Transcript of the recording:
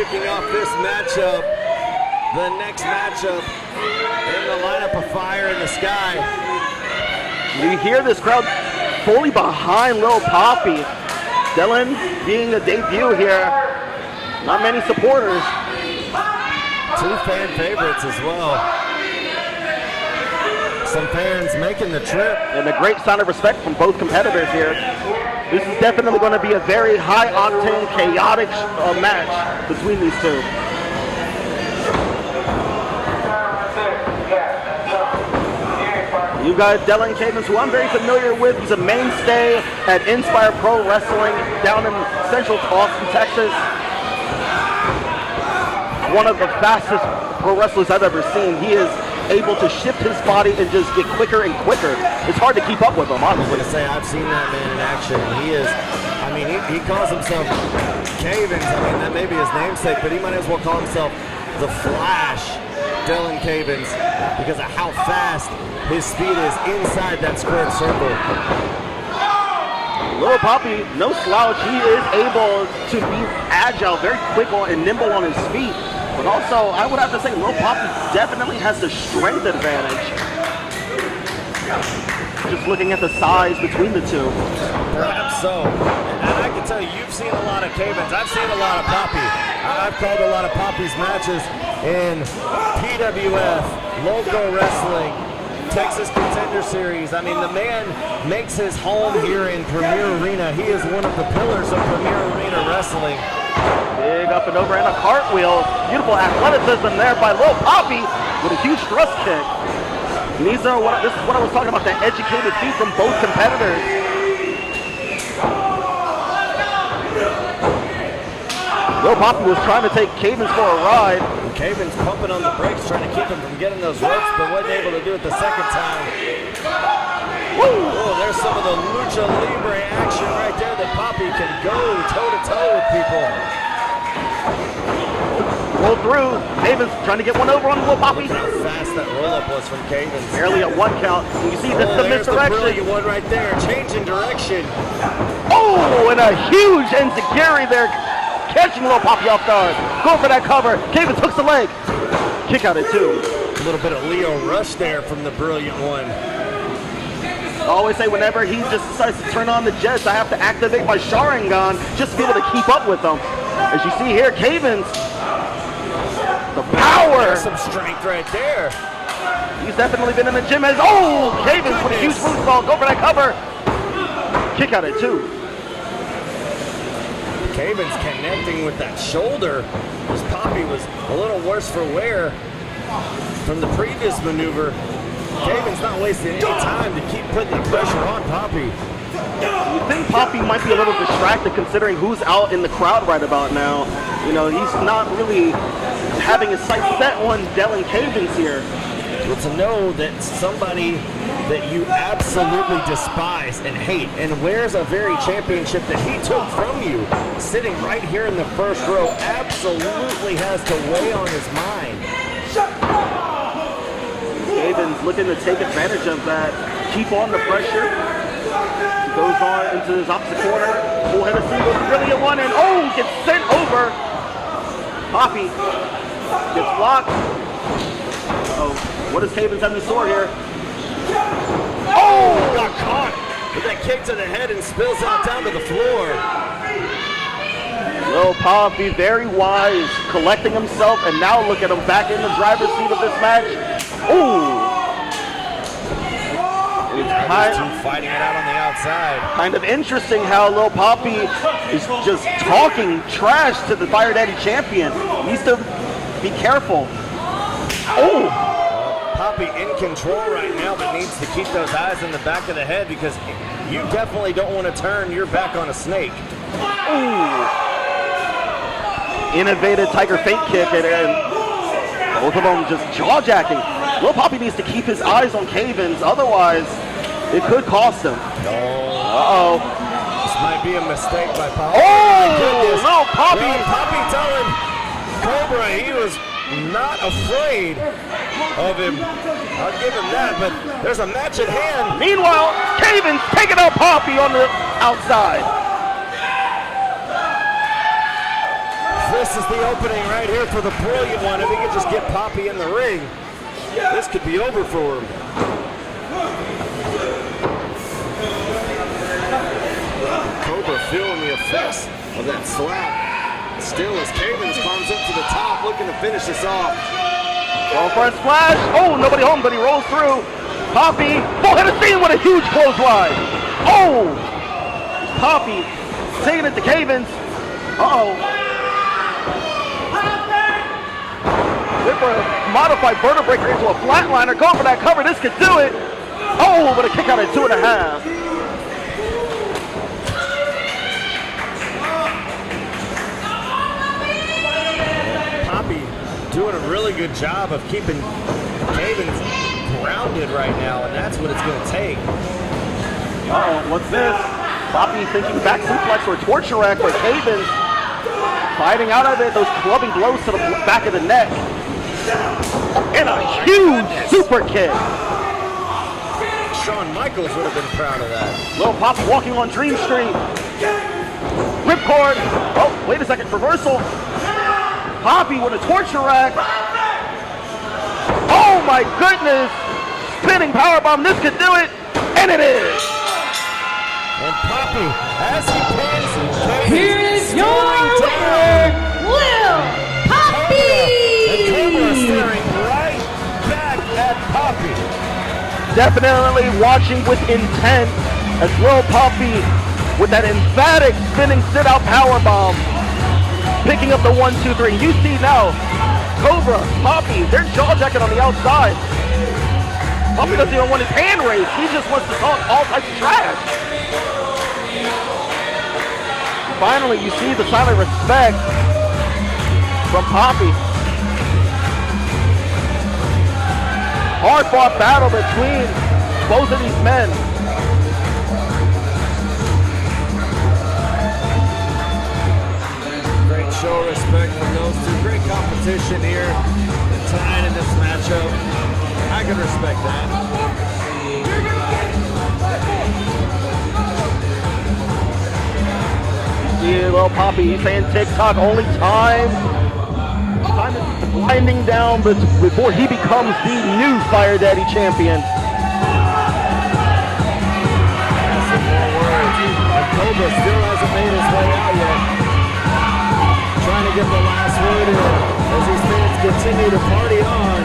kicking off this matchup. The next matchup in the lineup of Fire in the Sky. You hear this crowd fully behind Lil Papi. Delynn being a debut here. Not many supporters. Two fan favorites as well. Some fans making the trip. And a great sign of respect from both competitors here. This is definitely going to be a very high-octane, chaotic match between these two. You got Delynn Cavens, who I'm very familiar with. He's a mainstay at Inspire Pro Wrestling down in Central Austin, Texas. One of the fastest pro wrestlers I've ever seen. He is able to shift his body and just get quicker and quicker. It's hard to keep up with him, honestly. I was going to say, I've seen that man in action. He is, I mean, he calls himself Cavens. I mean, that may be his namesake, but he might as well call himself the Flash, Delynn Cavens, because of how fast his speed is inside that squared circle. Lil Papi, no slouch. He is able to be agile, very quick and nimble on his feet. But also, I would have to say, Lil Papi definitely has the strength advantage. Just looking at the size between the two. Perhaps so. And I can tell you, you've seen a lot of Cavens. I've seen a lot of Papi. I've called a lot of Papi's matches in PWF, local wrestling, Texas Contender Series. I mean, the man makes his home here in Premier Arena. He is one of the pillars of Premier Arena Wrestling. Big up and over and a cartwheel. Beautiful athleticism there by Lil Papi with a huge thrust kick. And this is what I was talking about, the educated feet from both competitors. Lil Papi was trying to take Cavens for a ride. Cavens pumping on the brakes, trying to keep him from getting those ropes, but wasn't able to do it the second time. Woo! Oh, there's some of the lucha libre action right there that Papi can go toe-to-toe with people. Roll through. Cavens trying to get one over on Lil Papi. Look how fast that roll-up was from Cavens. Barely a one count. You see the misdirection. There's the one right there, changing direction. Oh, and a huge enziguri there, catching Lil Papi off guard. Going for that cover. Cavens hooks the leg. Kick out at two. A little bit of Leo Rush there from the brilliant one. I always say whenever he just decides to turn on the jets, I have to activate my Sharingan just to be able to keep up with them. As you see here, Cavens, the power. There's some strength right there. He's definitely been in the gym. Cavens with a huge moonsault. Go for that cover. Kick out at two. Cavens connecting with that shoulder. This Papi was a little worse for wear from the previous maneuver. Cavens not wasting any time to keep putting the pressure on Papi. You think Papi might be a little distracted considering who's out in the crowd right about now. You know, he's not really having his sights set on Delynn Cavens here. Well, to know that somebody that you absolutely despise and hate and wears a very championship that he took from you, sitting right here in the first row, absolutely has to weigh on his mind. Cavens looking to take advantage of that. Keep on the pressure. He goes on into his opposite corner. Full head of steam with a brilliant one, and gets sent over. Papi gets blocked. What does Cavens have in store here? Got caught with that kick to the head and spills out down to the floor. Lil Papi, very wise, collecting himself, and now look at him back in the driver's seat of this match. It's fighting it out on the outside. Kind of interesting how Lil Papi is just talking trash to the Fire Daddy champion. He needs to be careful. Papi in control right now, but needs to keep those eyes in the back of the head because you definitely don't want to turn your back on a snake. Innovative tiger feint kick, and both of them just jaw-jacking. Lil Papi needs to keep his eyes on Cavens, otherwise it could cost him. This might be a mistake by Papi. Lil Papi! Well, Papi telling Cobra he was not afraid of him. I'll give him that, but there's a match at hand. Meanwhile, Cavens taking out Papi on the outside. Full this is the opening right here for the brilliant one. If he could just get Papi in the ring, this could be over for him. Cobra feeling the effects of that slap. Still as Cavens climbs up to the top, looking to finish this off. Going for a splash. Oh, nobody home, but he rolls through. Papi, full head of steam with a huge clothesline. Oh! Papi taking it to Cavens. Uh-oh. Went for a modified vertebrae into a flatliner. Going for that cover. This could do it. Oh, but a kick out at 2.5. Doing a really good job of keeping Cavens grounded right now, and that's what it's going to take. Uh-oh, what's this? Papi thinking back suplex or torture rack, but Cavens fighting out of it. Those clubbing blows to the back of the neck. And a huge super kick. Shawn Michaels would have been proud of that. Little Papi walking on Dream Street. Ripcord. Oh, wait a second, reversal. Papi with a torture rack. Oh my goodness! Spinning powerbomb, this could do it, and it is! And Papi, as he pins, here is your winner, Lil Papi! And Cobra staring right back at Papi. Definitely watching with intent as Lil Papi with that emphatic spinning sit-out powerbomb. Picking up the 1, 2, 3. You see now, Cobra, Papi, they're jaw-jacking on the outside. Papi doesn't even want his hand raised. He just wants to talk all types of trash. Finally, you see the silent respect from Papi. Hard-fought battle between both of these men. Show respect from those two. Great competition here tonight in this matchup. I can respect that. Yeah, little Papi, he's saying TikTok only time is winding down before he becomes the new Fire Daddy champion. Some more words. Cobra still hasn't made his way out yet. Trying to get the last word in as these fans continue to party on.